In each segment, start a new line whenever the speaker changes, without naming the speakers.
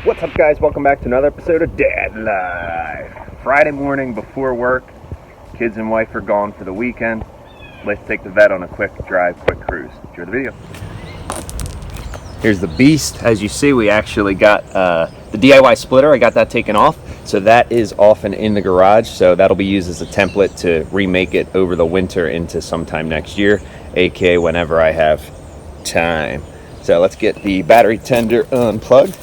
What's up, guys? Welcome back to another episode of Dad Life. Friday morning before work, kids and wife are gone for the weekend. Let's take the vet on a quick drive, quick cruise. Enjoy the video. Here's the beast. As you see, we actually got the DIY splitter. I got that taken off, so that is off and in the garage. So that'll be used as a template to remake it over the winter into sometime next year, aka whenever I have time. So let's get the battery tender unplugged.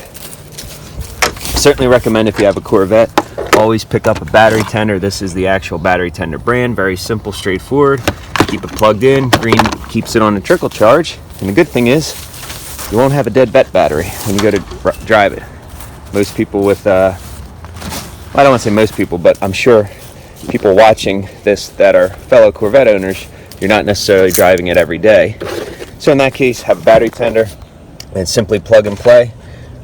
Certainly recommend, if you have a Corvette, always pick up a battery tender. This is the actual battery tender brand. Very simple, straightforward. Keep it plugged in. Green keeps it on a trickle charge. And the good thing is, you won't have a dead Vette battery when you go to drive it. Most people with, I don't want to say most people, but I'm sure people watching this that are fellow Corvette owners, you're not necessarily driving it every day. So in that case, have a battery tender and simply plug and play.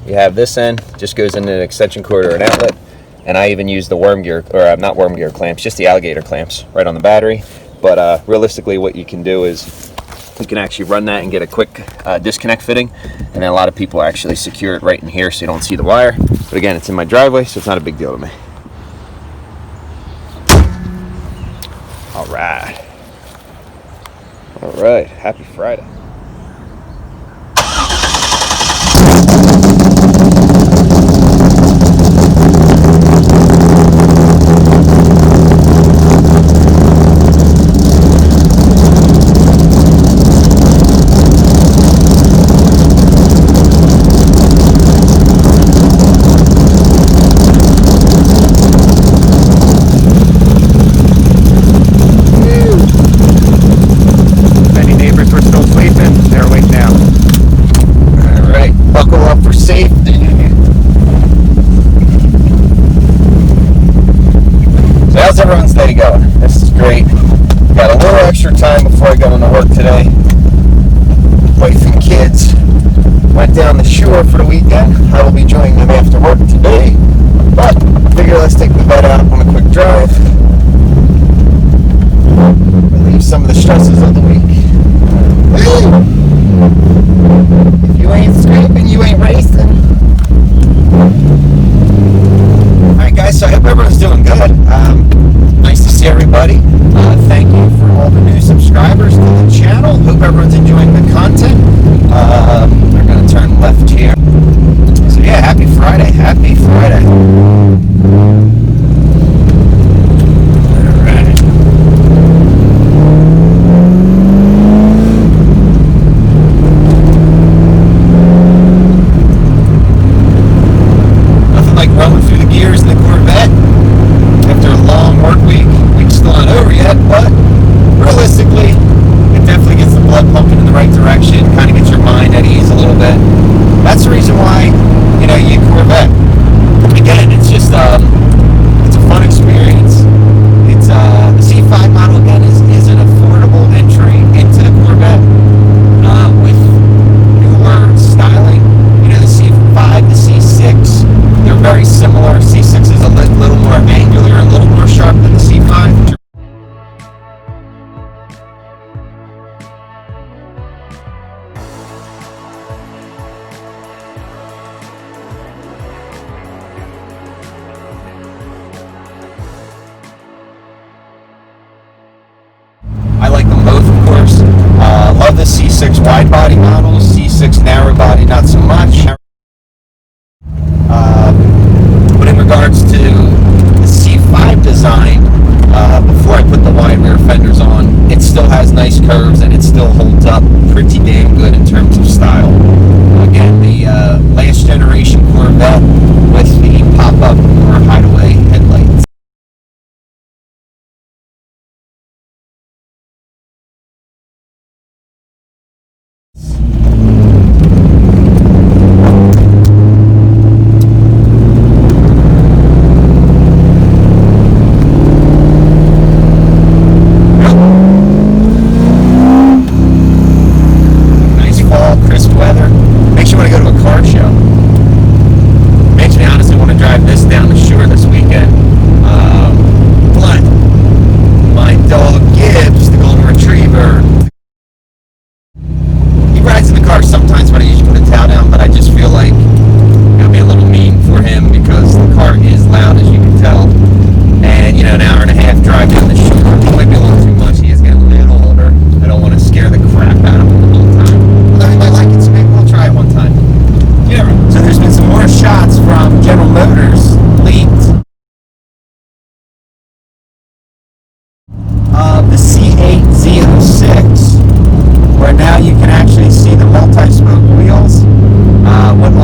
You have this end, just goes into an extension cord or an outlet, and I even use the worm gear, or not worm gear clamps, just the alligator clamps right on the battery. But realistically, what you can do is you can actually run that and get a quick disconnect fitting, and then a lot of people actually secure it right in here so you don't see the wire. But again, it's in my driveway, so it's not a big deal to me. All right, happy Friday. How's everyone's day going? This is great. Got a little extra time before I go into work today. Wife and kids went down the shore for the weekend. I will be joining them after work today. But figure let's take the vet out on a quick drive. Relieve some of the stresses of the week. If you ain't scraping, you ain't racing. Alright guys, so I hope everyone's doing good. Nice to see everybody. Thank you for all the new subscribers to the channel. Hope everyone's enjoying the content. We're going to turn left here. So yeah, happy Friday. Happy Friday. Alright. Nothing like rolling through the gears in the Corvette after a long work week. Week's still not over yet, but realistically, it definitely gets the blood pumping in the right direction, kind of gets your mind at ease a little bit. That's the reason why, you get Corvette. Again, it's just, it's a fun experience. It's, the C5 model, again, is an affordable entry into the Corvette, with newer styling. The C5, the C6, they're very similar. C6 is a little more angular, a little more sharp than the C5. I like them both, of course. Love the C6 wide body models, C6 narrow body not so much. But in regards to the C5 design, before I put the wide rear fenders on, it still has nice curves and it still holds up pretty damn good in terms of style. Again, the last generation Corvette with the pop-up or hideaway headlights.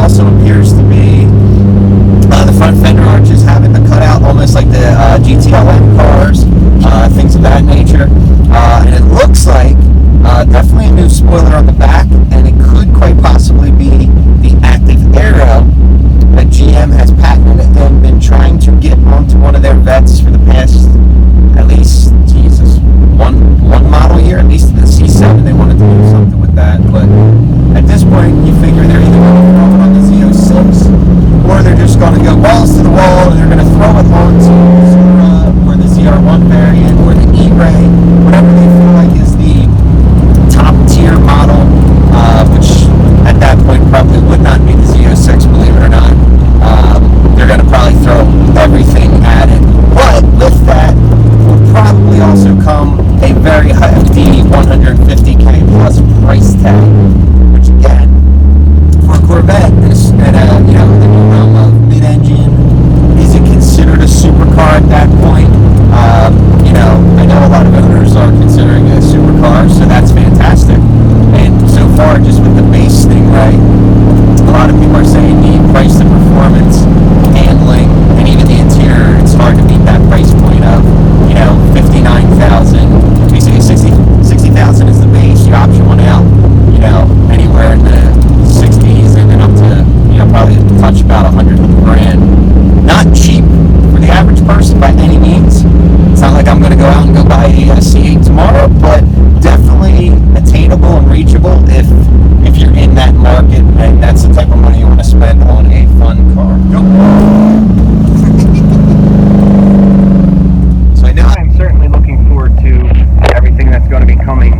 also appears to be the front fender arches having the cutout almost like the GTLM cars, things of that nature. And it looks like definitely a new spoiler on the back, and it could quite possibly be the active aero that GM has patented and been trying to get onto one of their Vettes for the past, at least, Jesus, one model year, at least in the C7 they wanted to do something with that. But at this point, you figure they're either going to throw it on the Z06, or they're just going to go balls to the wall and they're going to throw it onto Zora or the ZR1 variant or the E-Ray, whatever they feel like is the top tier model, which at that point probably would not be the Z06, believe it or not. They're going to probably throw everything at it. But with that will probably also come a very hefty 150K plus price tag, which again, for a Corvette and you know, the new realm of mid-engine, is it considered a supercar at that point? You know, I know a lot of owners are considering it a supercar, so that's fantastic. And so far, just with the base thing, right, a lot of people are saying the price to performance, handling, and even the interior, it's hard to beat that price point of, you know, 59,000, basically 60,000 is the base. You option one out, you know, anywhere in the 60s, and then up to, you know, probably touch about 100 grand. Not cheap for the average person by any means. It's not like I'm going to go out and go buy a C8 tomorrow, but definitely attainable and reachable if you're in that market, and that's the type of money you want to spend on a fun car.
So I know I'm certainly looking forward to everything that's going to be coming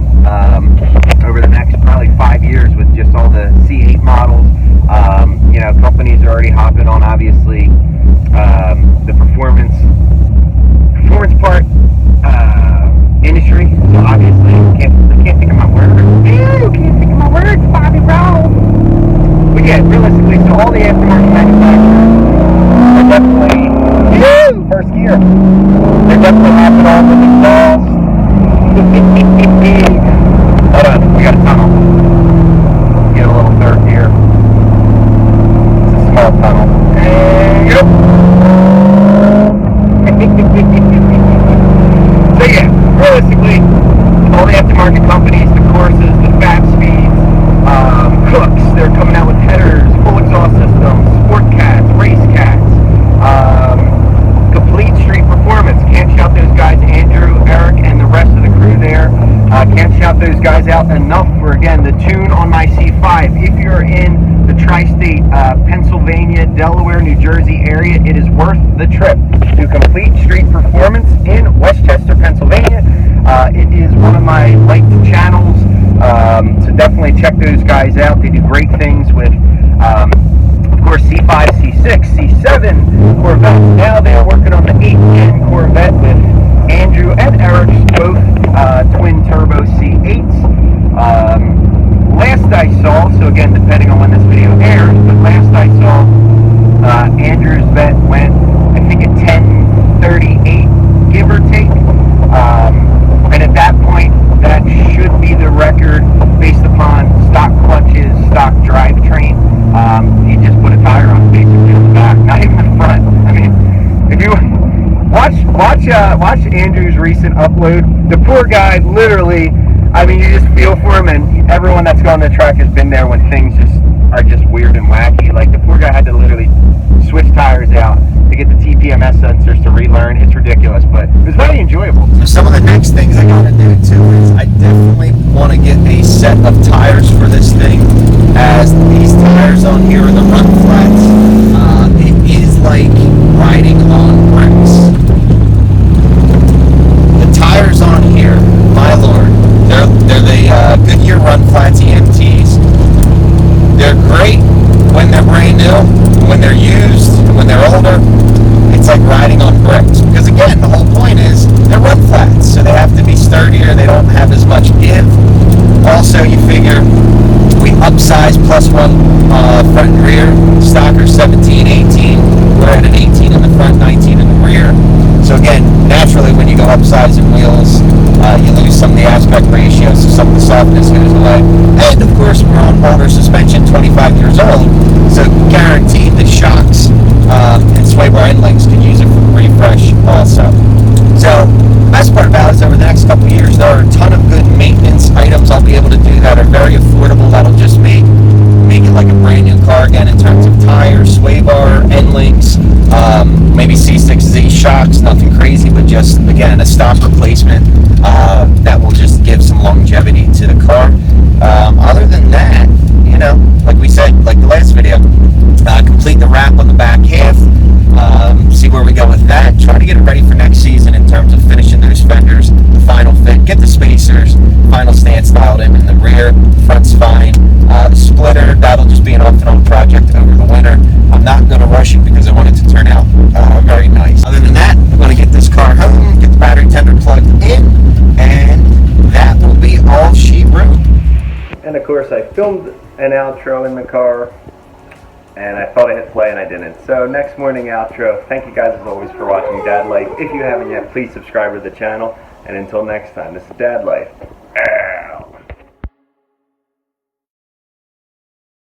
over the next probably 5 years with just all the C8 models. You know, companies are already hopping on, obviously, the performance part industry. So obviously, I can't think of my words. Ew, can't think of my words, Bobby Roll. But yeah, realistically, so all the aftermarket manufacturers are definitely first gear. They're definitely hopping on with exhaust. Hold on, we got a tunnel. Get a little third gear. It's a small tunnel. So yeah, realistically, all the aftermarket companies, the Courses, the Fab Speeds, Cooks, they're coming out with headers, full exhaust systems, Sport Cats, Race Cats, Complete Street Performance. Can't shout those guys, Andrew, Eric, and the rest of the crew there. Can't shout those guys out enough for, again, the tune on my C5. If you're in the tri-state Pennsylvania, Delaware, New Jersey area, it is worth the trip to Complete Street Performance in Westchester, Pennsylvania. It is one of my liked channels, so definitely check those guys out. They do great things with, of course, C5, C6, C7 Corvette. Now they are working on the 810 Corvette with Andrew and Eric, both twin turbo C8s. Last I saw, so again, depending on when this video airs, but last I saw, Andrew's Vette went, I think, at 10:38, give or take. And at that point, that should be the record based upon stock clutches, stock drivetrain. He just put a tire on basically on the back, not even the front. I mean, if you watch Andrew's recent upload, the poor guy literally, I mean, you just feel for him, and everyone that's gone to the track has been there when things are just weird and wacky. Like, the poor guy had to literally switch tires out to get the TPMS sensors to relearn. It's ridiculous, but it was very enjoyable.
So some of the next things I gotta do too is I definitely want to get a set of tires for this thing, as these tires on here are the run flats. It is like riding on bricks. The tires on here, my lord, they're the Goodyear run flats EMTs. They're great when they're brand new, when they're used, when they're older. It's like riding on bricks, because again, the whole point is they're run flats, so they have to be sturdier, they don't have as much give. Also, you figure we upsize plus one front and rear. Stocker 17, 18, we're at an 18 in the front, 19 in the rear. So again, naturally when you go upsizing wheels, you lose some of the aspect ratios, so some of the softness goes away. And of course, we're on older suspension, 25 years old, so tires, sway bar, end links, maybe C6Z shocks, nothing crazy, but just, again, a stock replacement that will just give some longevity to the car. Other than that, you know, like we said, like the last video, complete the wrap on the back half, see where we go with that, try to get it ready for next season in terms of finishing those fenders, the final fit, get the spacers, final stance dialed in the rear, front's fine, the splitter, that'll just be an off and on project over the winter. I'm not going to rush it because I want it to turn out very nice. Other than that, I'm going to get this car home, get the battery tender plugged in, and that will be all she wrote.
And of course I filmed an outro in the car, and I thought I hit play and I didn't. So next morning outro. Thank you guys as always for watching Dad Life. If you haven't yet, please subscribe to the channel. And until next time, this is Dad Life.